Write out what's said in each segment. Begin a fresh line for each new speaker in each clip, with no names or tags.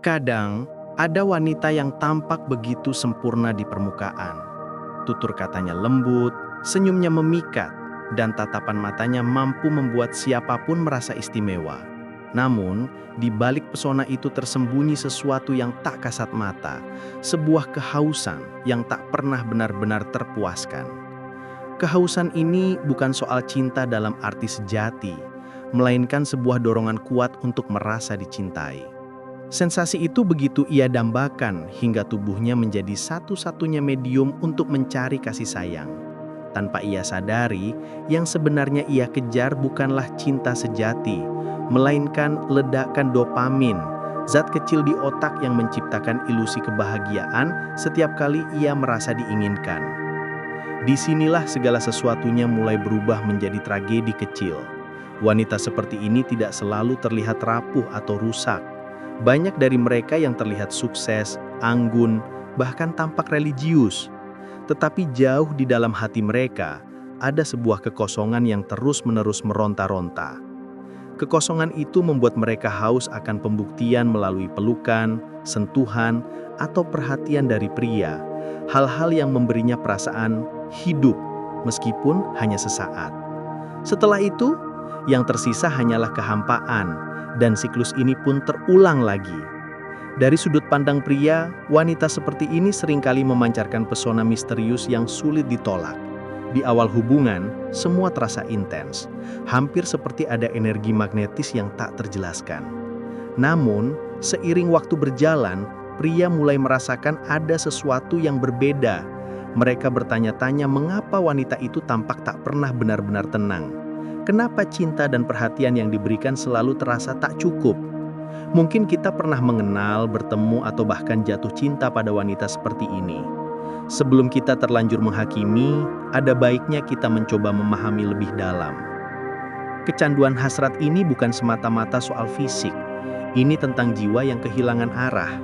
Terkadang, ada wanita yang tampak begitu sempurna di permukaan. Tutur katanya lembut, senyumnya memikat, dan tatapan matanya mampu membuat siapapun merasa istimewa. Namun, di balik pesona itu tersembunyi sesuatu yang tak kasat mata, sebuah kehausan yang tak pernah benar-benar terpuaskan. Kehausan ini bukan soal cinta dalam arti sejati, melainkan sebuah dorongan kuat untuk merasa dicintai. Sensasi itu begitu ia dambakan hingga tubuhnya menjadi satu-satunya medium untuk mencari kasih sayang. Tanpa ia sadari, yang sebenarnya ia kejar bukanlah cinta sejati, melainkan ledakan dopamin, zat kecil di otak yang menciptakan ilusi kebahagiaan setiap kali ia merasa diinginkan. Disinilah segala sesuatunya mulai berubah menjadi tragedi kecil. Wanita seperti ini tidak selalu terlihat rapuh atau rusak. Banyak dari mereka yang terlihat sukses, anggun, bahkan tampak religius. Tetapi jauh di dalam hati mereka, ada sebuah kekosongan yang terus-menerus meronta-ronta. Kekosongan itu membuat mereka haus akan pembuktian melalui pelukan, sentuhan, atau perhatian dari pria. Hal-hal yang memberinya perasaan hidup, meskipun hanya sesaat. Setelah itu, yang tersisa hanyalah kehampaan, dan siklus ini pun terulang lagi. Dari sudut pandang pria, wanita seperti ini seringkali memancarkan pesona misterius yang sulit ditolak. Di awal hubungan, semua terasa intens, hampir seperti ada energi magnetis yang tak terjelaskan. Namun, seiring waktu berjalan, pria mulai merasakan ada sesuatu yang berbeda. Mereka bertanya-tanya mengapa wanita itu tampak tak pernah benar-benar tenang. Kenapa cinta dan perhatian yang diberikan selalu terasa tak cukup? Mungkin kita pernah mengenal, bertemu, atau bahkan jatuh cinta pada wanita seperti ini. Sebelum kita terlanjur menghakimi, ada baiknya kita mencoba memahami lebih dalam. Kecanduan hasrat ini bukan semata-mata soal fisik. Ini tentang jiwa yang kehilangan arah.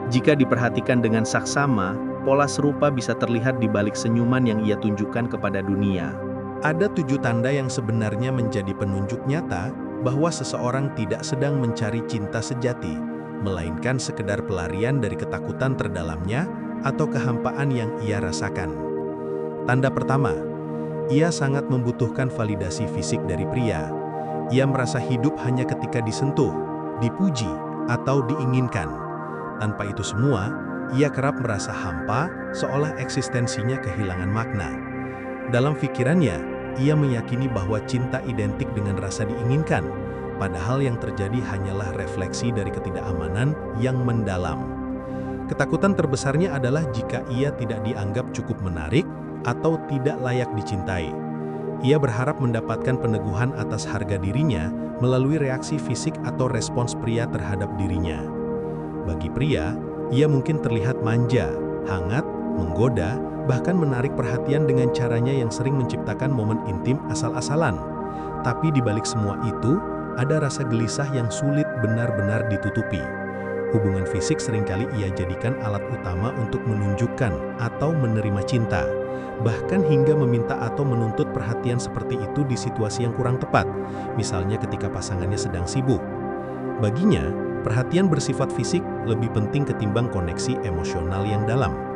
Jika diperhatikan dengan saksama, pola serupa bisa terlihat di balik senyuman yang ia tunjukkan kepada dunia.
Ada 7 tanda yang sebenarnya menjadi penunjuk nyata bahwa seseorang tidak sedang mencari cinta sejati, melainkan sekedar pelarian dari ketakutan terdalamnya atau kehampaan yang ia rasakan. Tanda pertama, ia sangat membutuhkan validasi fisik dari pria. Ia merasa hidup hanya ketika disentuh, dipuji, atau diinginkan. Tanpa itu semua, ia kerap merasa hampa, seolah eksistensinya kehilangan makna. Dalam pikirannya, ia meyakini bahwa cinta identik dengan rasa diinginkan, padahal yang terjadi hanyalah refleksi dari ketidakamanan yang mendalam. Ketakutan terbesarnya adalah jika ia tidak dianggap cukup menarik atau tidak layak dicintai. Ia berharap mendapatkan peneguhan atas harga dirinya melalui reaksi fisik atau respons pria terhadap dirinya. Bagi pria, ia mungkin terlihat manja, hangat, menggoda, bahkan menarik perhatian dengan caranya yang sering menciptakan momen intim asal-asalan. Tapi di balik semua itu, ada rasa gelisah yang sulit benar-benar ditutupi. Hubungan fisik seringkali ia jadikan alat utama untuk menunjukkan atau menerima cinta, bahkan hingga meminta atau menuntut perhatian seperti itu di situasi yang kurang tepat, misalnya ketika pasangannya sedang sibuk. Baginya, perhatian bersifat fisik lebih penting ketimbang koneksi emosional yang dalam.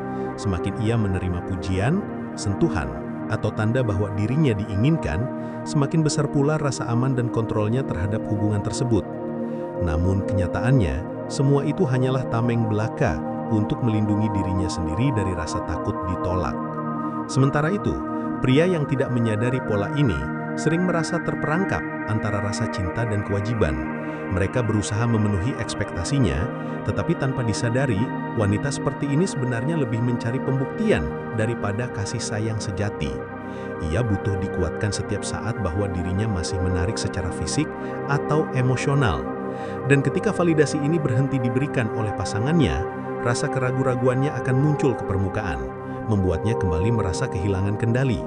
Semakin ia menerima pujian, sentuhan, atau tanda bahwa dirinya diinginkan, semakin besar pula rasa aman dan kontrolnya terhadap hubungan tersebut. Namun kenyataannya, semua itu hanyalah tameng belaka untuk melindungi dirinya sendiri dari rasa takut ditolak. Sementara itu, pria yang tidak menyadari pola ini sering merasa terperangkap antara rasa cinta dan kewajiban. Mereka berusaha memenuhi ekspektasinya, tetapi tanpa disadari, wanita seperti ini sebenarnya lebih mencari pembuktian daripada kasih sayang sejati. Ia butuh dikuatkan setiap saat bahwa dirinya masih menarik secara fisik atau emosional. Dan ketika validasi ini berhenti diberikan oleh pasangannya, rasa keraguan-raguannya akan muncul ke permukaan, membuatnya kembali merasa kehilangan kendali.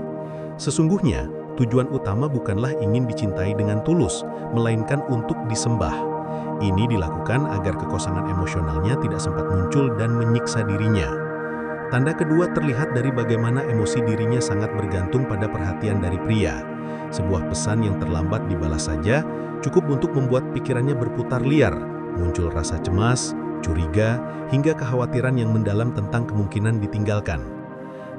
Sesungguhnya, tujuan utama bukanlah ingin dicintai dengan tulus, melainkan untuk disembah. Ini dilakukan agar kekosongan emosionalnya tidak sempat muncul dan menyiksa dirinya. Tanda kedua terlihat dari bagaimana emosi dirinya sangat bergantung pada perhatian dari pria. Sebuah pesan yang terlambat dibalas saja cukup untuk membuat pikirannya berputar liar, muncul rasa cemas, curiga, hingga kekhawatiran yang mendalam tentang kemungkinan ditinggalkan.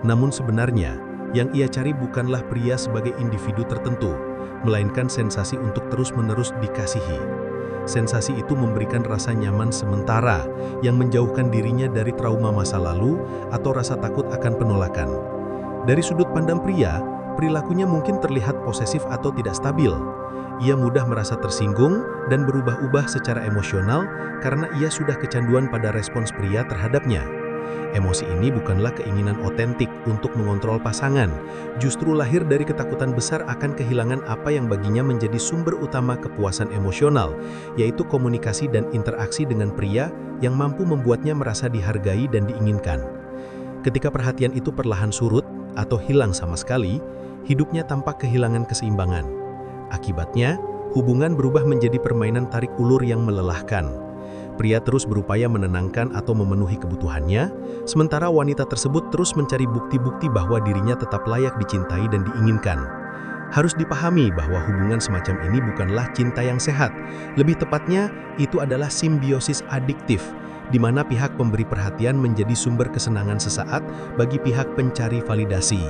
Namun sebenarnya, yang ia cari bukanlah pria sebagai individu tertentu, melainkan sensasi untuk terus-menerus dikasihi. Sensasi itu memberikan rasa nyaman sementara yang menjauhkan dirinya dari trauma masa lalu atau rasa takut akan penolakan. Dari sudut pandang pria, perilakunya mungkin terlihat posesif atau tidak stabil. Ia mudah merasa tersinggung dan berubah-ubah secara emosional karena ia sudah kecanduan pada respons pria terhadapnya. Emosi ini bukanlah keinginan otentik untuk mengontrol pasangan, justru lahir dari ketakutan besar akan kehilangan apa yang baginya menjadi sumber utama kepuasan emosional, yaitu komunikasi dan interaksi dengan pria yang mampu membuatnya merasa dihargai dan diinginkan. Ketika perhatian itu perlahan surut atau hilang sama sekali, hidupnya tampak kehilangan keseimbangan. Akibatnya, hubungan berubah menjadi permainan tarik ulur yang melelahkan. Pria terus berupaya menenangkan atau memenuhi kebutuhannya, sementara wanita tersebut terus mencari bukti-bukti bahwa dirinya tetap layak dicintai dan diinginkan. Harus dipahami bahwa hubungan semacam ini bukanlah cinta yang sehat. Lebih tepatnya, itu adalah simbiosis adiktif, di mana pihak pemberi perhatian menjadi sumber kesenangan sesaat bagi pihak pencari validasi.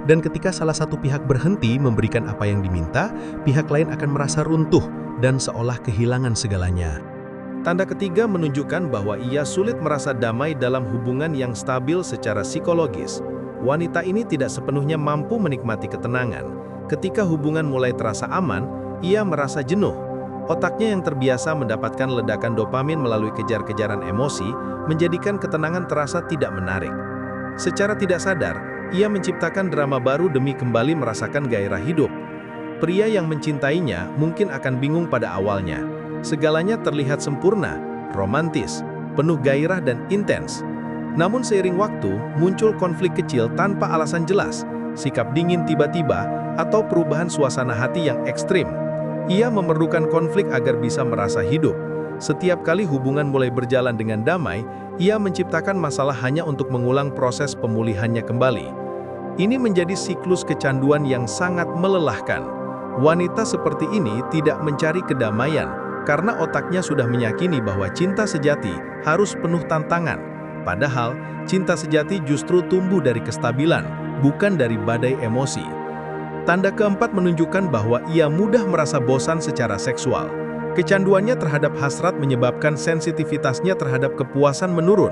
Dan ketika salah satu pihak berhenti memberikan apa yang diminta, pihak lain akan merasa runtuh dan seolah kehilangan segalanya.
Tanda ketiga menunjukkan bahwa ia sulit merasa damai dalam hubungan yang stabil secara psikologis. Wanita ini tidak sepenuhnya mampu menikmati ketenangan. Ketika hubungan mulai terasa aman, ia merasa jenuh. Otaknya yang terbiasa mendapatkan ledakan dopamin melalui kejar-kejaran emosi, menjadikan ketenangan terasa tidak menarik. Secara tidak sadar, ia menciptakan drama baru demi kembali merasakan gairah hidup. Pria yang mencintainya mungkin akan bingung pada awalnya. Segalanya terlihat sempurna, romantis, penuh gairah dan intens. Namun seiring waktu, muncul konflik kecil tanpa alasan jelas, sikap dingin tiba-tiba, atau perubahan suasana hati yang ekstrim. Ia memerlukan konflik agar bisa merasa hidup. Setiap kali hubungan mulai berjalan dengan damai, ia menciptakan masalah hanya untuk mengulang proses pemulihannya kembali. Ini menjadi siklus kecanduan yang sangat melelahkan. Wanita seperti ini tidak mencari kedamaian, karena otaknya sudah meyakini bahwa cinta sejati harus penuh tantangan. Padahal, cinta sejati justru tumbuh dari kestabilan, bukan dari badai emosi. Tanda keempat menunjukkan bahwa ia mudah merasa bosan secara seksual. Kecanduannya terhadap hasrat menyebabkan sensitivitasnya terhadap kepuasan menurun.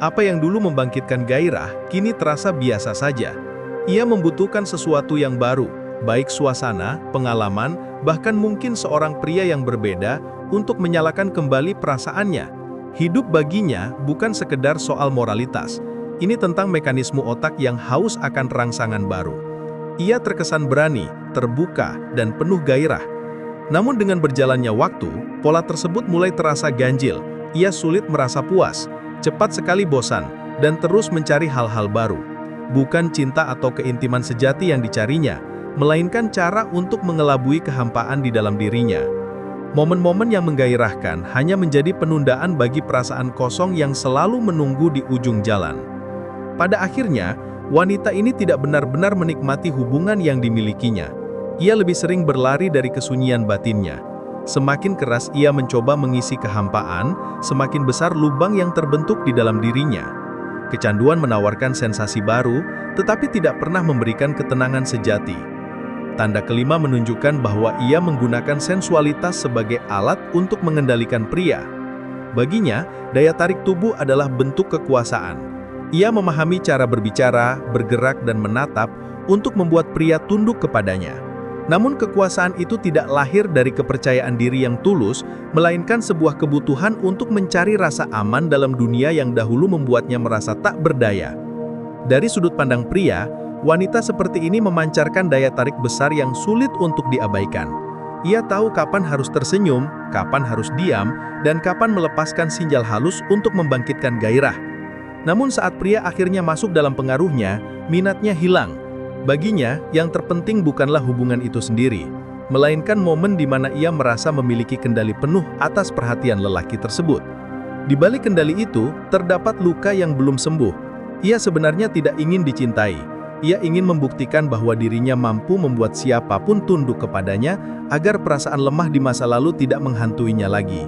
Apa yang dulu membangkitkan gairah, kini terasa biasa saja. Ia membutuhkan sesuatu yang baru, baik suasana, pengalaman, bahkan mungkin seorang pria yang berbeda untuk menyalakan kembali perasaannya. Hidup baginya bukan sekedar soal moralitas. Ini tentang mekanisme otak yang haus akan rangsangan baru. Ia terkesan berani, terbuka, dan penuh gairah. Namun dengan berjalannya waktu, pola tersebut mulai terasa ganjil. Ia sulit merasa puas, cepat sekali bosan, dan terus mencari hal-hal baru. Bukan cinta atau keintiman sejati yang dicarinya, melainkan cara untuk mengelabui kehampaan di dalam dirinya. Momen-momen yang menggairahkan hanya menjadi penundaan bagi perasaan kosong yang selalu menunggu di ujung jalan. Pada akhirnya, wanita ini tidak benar-benar menikmati hubungan yang dimilikinya. Ia lebih sering berlari dari kesunyian batinnya. Semakin keras ia mencoba mengisi kehampaan, semakin besar lubang yang terbentuk di dalam dirinya. Kecanduan menawarkan sensasi baru, tetapi tidak pernah memberikan ketenangan sejati. Tanda kelima menunjukkan bahwa ia menggunakan sensualitas sebagai alat untuk mengendalikan pria. Baginya, daya tarik tubuh adalah bentuk kekuasaan. Ia memahami cara berbicara, bergerak, dan menatap untuk membuat pria tunduk kepadanya. Namun kekuasaan itu tidak lahir dari kepercayaan diri yang tulus, melainkan sebuah kebutuhan untuk mencari rasa aman dalam dunia yang dahulu membuatnya merasa tak berdaya. Dari sudut pandang pria, wanita seperti ini memancarkan daya tarik besar yang sulit untuk diabaikan. Ia tahu kapan harus tersenyum, kapan harus diam, dan kapan melepaskan sinjal halus untuk membangkitkan gairah. Namun saat pria akhirnya masuk dalam pengaruhnya, minatnya hilang. Baginya, yang terpenting bukanlah hubungan itu sendiri, melainkan momen di mana ia merasa memiliki kendali penuh atas perhatian lelaki tersebut. Di balik kendali itu, terdapat luka yang belum sembuh. Ia sebenarnya tidak ingin dicintai. Ia ingin membuktikan bahwa dirinya mampu membuat siapapun tunduk kepadanya agar perasaan lemah di masa lalu tidak menghantuinya lagi.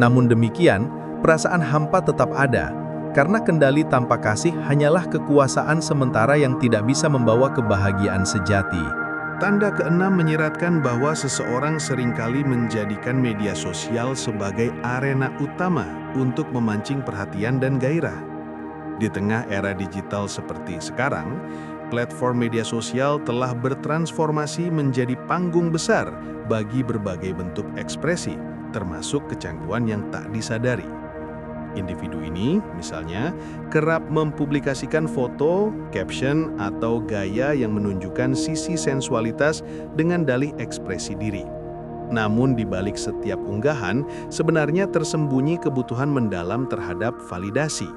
Namun demikian,
perasaan hampa tetap ada, karena kendali tanpa kasih hanyalah kekuasaan sementara yang tidak bisa membawa kebahagiaan sejati.
Tanda keenam menyiratkan bahwa seseorang seringkali menjadikan media sosial sebagai arena utama untuk memancing perhatian dan gairah. Di tengah era digital seperti sekarang, platform media sosial telah bertransformasi menjadi panggung besar bagi berbagai bentuk ekspresi, termasuk kecanduan yang tak disadari. Individu ini, misalnya, kerap mempublikasikan foto, caption, atau gaya yang menunjukkan sisi sensualitas dengan dalih ekspresi diri. Namun di balik setiap unggahan, sebenarnya tersembunyi kebutuhan mendalam terhadap validasi.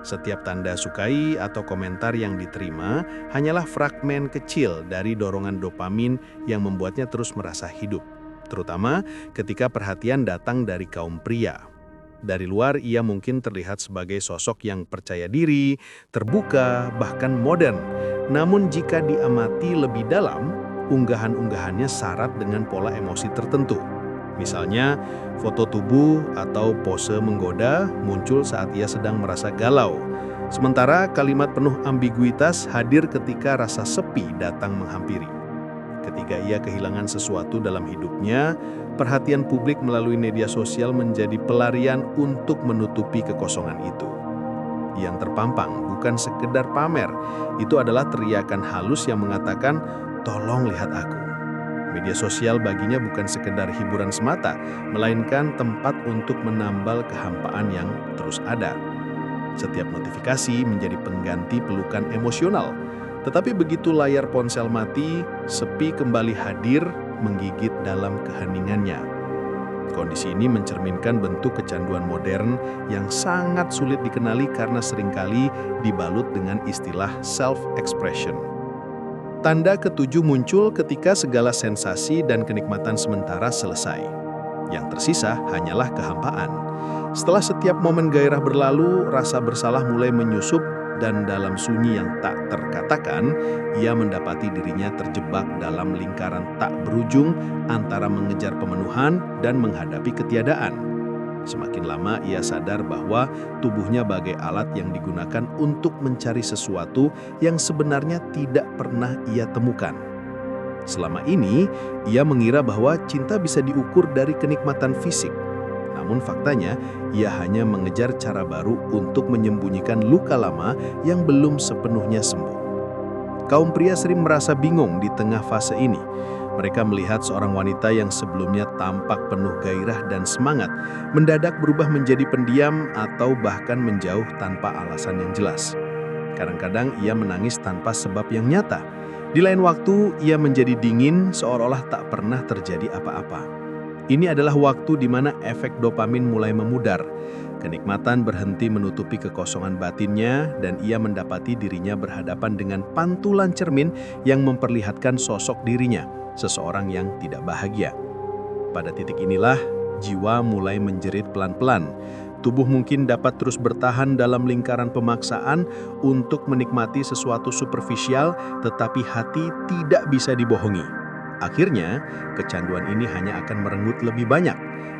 Setiap tanda sukai atau komentar yang diterima hanyalah fragmen kecil dari dorongan dopamin yang membuatnya terus merasa hidup, terutama ketika perhatian datang dari kaum pria. Dari luar, ia mungkin terlihat sebagai sosok yang percaya diri, terbuka, bahkan modern. Namun jika diamati lebih dalam, unggahan-unggahannya syarat dengan pola emosi tertentu. Misalnya, foto tubuh atau pose menggoda muncul saat ia sedang merasa galau. Sementara kalimat penuh ambiguitas hadir ketika rasa sepi datang menghampiri. Ketika ia kehilangan sesuatu dalam hidupnya, perhatian publik melalui media sosial menjadi pelarian untuk menutupi kekosongan itu. Yang terpampang bukan sekedar pamer, itu adalah teriakan halus yang mengatakan, "Tolong lihat aku." Media sosial baginya bukan sekedar hiburan semata, melainkan tempat untuk menambal kehampaan yang terus ada. Setiap notifikasi menjadi pengganti pelukan emosional. Tetapi begitu layar ponsel mati, sepi kembali hadir, menggigit dalam keheningannya. Kondisi ini mencerminkan bentuk kecanduan modern yang sangat sulit dikenali karena seringkali dibalut dengan istilah self-expression. Tanda ketujuh muncul ketika segala sensasi dan kenikmatan sementara selesai. Yang tersisa hanyalah kehampaan. Setelah setiap momen gairah berlalu, rasa bersalah mulai menyusup dan dalam sunyi yang tak terkatakan, ia mendapati dirinya terjebak dalam lingkaran tak berujung antara mengejar pemenuhan dan menghadapi ketiadaan. Semakin lama ia sadar bahwa tubuhnya bagai alat yang digunakan untuk mencari sesuatu yang sebenarnya tidak pernah ia temukan. Selama ini, ia mengira bahwa cinta bisa diukur dari kenikmatan fisik. Namun faktanya, ia hanya mengejar cara baru untuk menyembunyikan luka lama yang belum sepenuhnya sembuh. Kaum pria sering merasa bingung di tengah fase ini. Mereka melihat seorang wanita yang sebelumnya tampak penuh gairah dan semangat, mendadak berubah menjadi pendiam atau bahkan menjauh tanpa alasan yang jelas. Kadang-kadang ia menangis tanpa sebab yang nyata. Di lain waktu, ia menjadi dingin seolah-olah tak pernah terjadi apa-apa. Ini adalah waktu di mana efek dopamin mulai memudar. Kenikmatan berhenti menutupi kekosongan batinnya dan ia mendapati dirinya berhadapan dengan pantulan cermin yang memperlihatkan sosok dirinya, seseorang yang tidak bahagia. Pada titik inilah, jiwa mulai menjerit pelan-pelan. Tubuh mungkin dapat terus bertahan dalam lingkaran pemaksaan untuk menikmati sesuatu superficial, tetapi hati tidak bisa dibohongi. Akhirnya, kecanduan ini hanya akan merenggut lebih banyak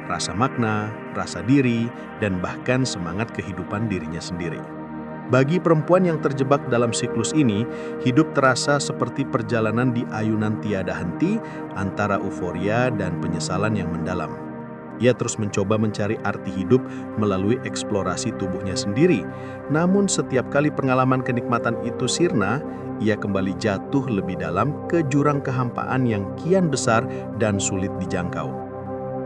rasa makna, rasa diri, dan bahkan semangat kehidupan dirinya sendiri. Bagi perempuan yang terjebak dalam siklus ini, hidup terasa seperti perjalanan di ayunan tiada henti antara euforia dan penyesalan yang mendalam. Ia terus mencoba mencari arti hidup melalui eksplorasi tubuhnya sendiri. Namun setiap kali pengalaman kenikmatan itu sirna, ia kembali jatuh lebih dalam ke jurang kehampaan yang kian besar dan sulit dijangkau.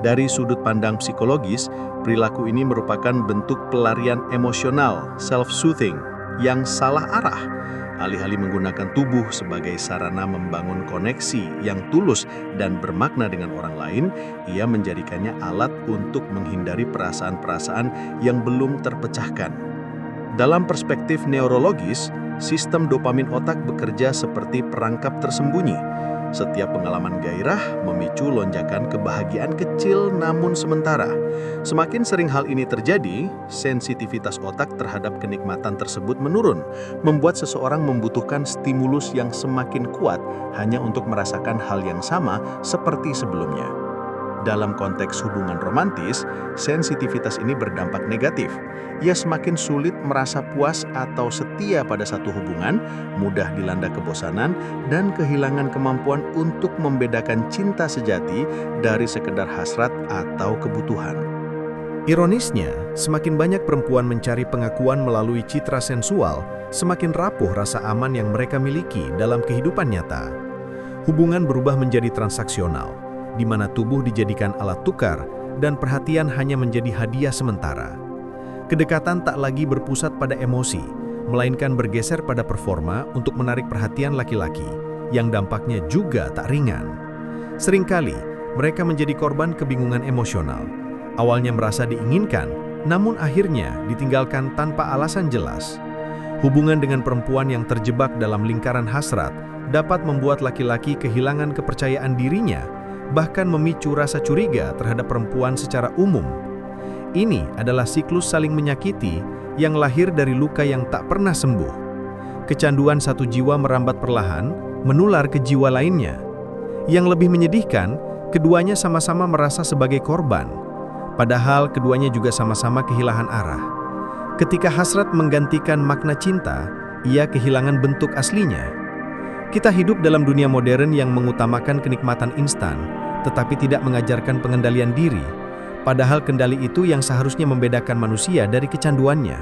Dari sudut pandang psikologis, perilaku ini merupakan bentuk pelarian emosional, self-soothing, yang salah arah. Alih-alih menggunakan tubuh sebagai sarana membangun koneksi yang tulus dan bermakna dengan orang lain, ia menjadikannya alat untuk menghindari perasaan-perasaan yang belum terpecahkan. Dalam perspektif neurologis, sistem dopamin otak bekerja seperti perangkap tersembunyi. Setiap pengalaman gairah memicu lonjakan kebahagiaan kecil namun sementara. Semakin sering hal ini terjadi, sensitivitas otak terhadap kenikmatan tersebut menurun, membuat seseorang membutuhkan stimulus yang semakin kuat hanya untuk merasakan hal yang sama seperti sebelumnya. Dalam konteks hubungan romantis, sensitivitas ini berdampak negatif. Ia semakin sulit merasa puas atau setia pada satu hubungan, mudah dilanda kebosanan, dan kehilangan kemampuan untuk membedakan cinta sejati dari sekedar hasrat atau kebutuhan.
Ironisnya, semakin banyak perempuan mencari pengakuan melalui citra sensual, semakin rapuh rasa aman yang mereka miliki dalam kehidupan nyata. Hubungan berubah menjadi transaksional, di mana tubuh dijadikan alat tukar dan perhatian hanya menjadi hadiah sementara. Kedekatan tak lagi berpusat pada emosi, melainkan bergeser pada performa untuk menarik perhatian laki-laki, yang dampaknya juga tak ringan. Seringkali, mereka menjadi korban kebingungan emosional. Awalnya merasa diinginkan, namun akhirnya ditinggalkan tanpa alasan jelas. Hubungan dengan perempuan yang terjebak dalam lingkaran hasrat dapat membuat laki-laki kehilangan kepercayaan dirinya, bahkan memicu rasa curiga terhadap perempuan secara umum. Ini adalah siklus saling menyakiti yang lahir dari luka yang tak pernah sembuh. Kecanduan satu jiwa merambat perlahan, menular ke jiwa lainnya. Yang lebih menyedihkan, keduanya sama-sama merasa sebagai korban. Padahal keduanya juga sama-sama kehilangan arah. Ketika hasrat menggantikan makna cinta, ia kehilangan bentuk aslinya. Kita hidup dalam dunia modern yang mengutamakan kenikmatan instan, tetapi tidak mengajarkan pengendalian diri. Padahal kendali itu yang seharusnya membedakan manusia dari kecanduannya.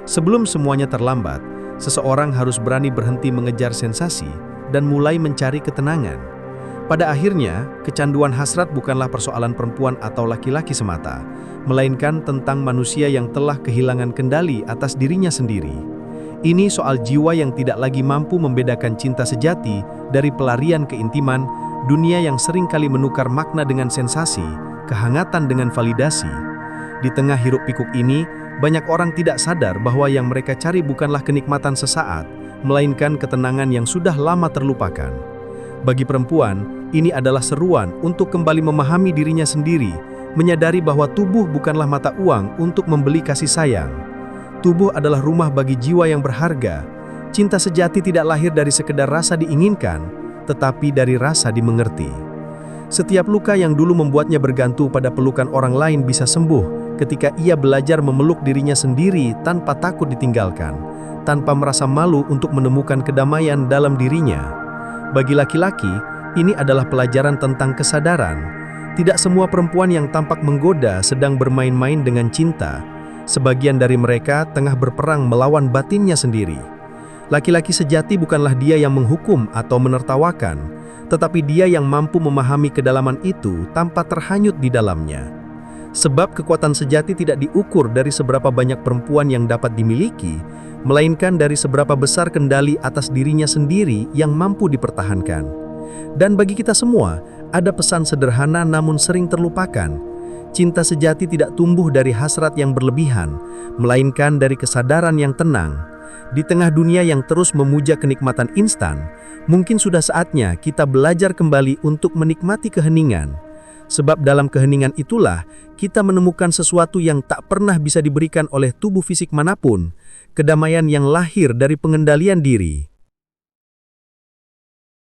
Sebelum semuanya terlambat, seseorang harus berani berhenti mengejar sensasi dan mulai mencari ketenangan. Pada akhirnya, kecanduan hasrat bukanlah persoalan perempuan atau laki-laki semata, melainkan tentang manusia yang telah kehilangan kendali atas dirinya sendiri. Ini soal jiwa yang tidak lagi mampu membedakan cinta sejati dari pelarian keintiman, dunia yang seringkali menukar makna dengan sensasi, kehangatan dengan validasi. Di tengah hiruk-pikuk ini, banyak orang tidak sadar bahwa yang mereka cari bukanlah kenikmatan sesaat, melainkan ketenangan yang sudah lama terlupakan. Bagi perempuan, ini adalah seruan untuk kembali memahami dirinya sendiri, menyadari bahwa tubuh bukanlah mata uang untuk membeli kasih sayang. Tubuh adalah rumah bagi jiwa yang berharga. Cinta sejati tidak lahir dari sekedar rasa diinginkan, tetapi dari rasa dimengerti. Setiap luka yang dulu membuatnya bergantung pada pelukan orang lain bisa sembuh ketika ia belajar memeluk dirinya sendiri tanpa takut ditinggalkan, tanpa merasa malu untuk menemukan kedamaian dalam dirinya. Bagi laki-laki, ini adalah pelajaran tentang kesadaran. Tidak semua perempuan yang tampak menggoda sedang bermain-main dengan cinta. Sebagian dari mereka tengah berperang melawan batinnya sendiri. Laki-laki sejati bukanlah dia yang menghukum atau menertawakan, tetapi dia yang mampu memahami kedalaman itu tanpa terhanyut di dalamnya. Sebab kekuatan sejati tidak diukur dari seberapa banyak perempuan yang dapat dimiliki, melainkan dari seberapa besar kendali atas dirinya sendiri yang mampu dipertahankan. Dan bagi kita semua, ada pesan sederhana namun sering terlupakan. Cinta sejati tidak tumbuh dari hasrat yang berlebihan, melainkan dari kesadaran yang tenang. Di tengah dunia yang terus memuja kenikmatan instan, mungkin sudah saatnya kita belajar kembali untuk menikmati keheningan. Sebab dalam keheningan itulah kita menemukan sesuatu yang tak pernah bisa diberikan oleh tubuh fisik manapun, kedamaian yang lahir dari pengendalian diri.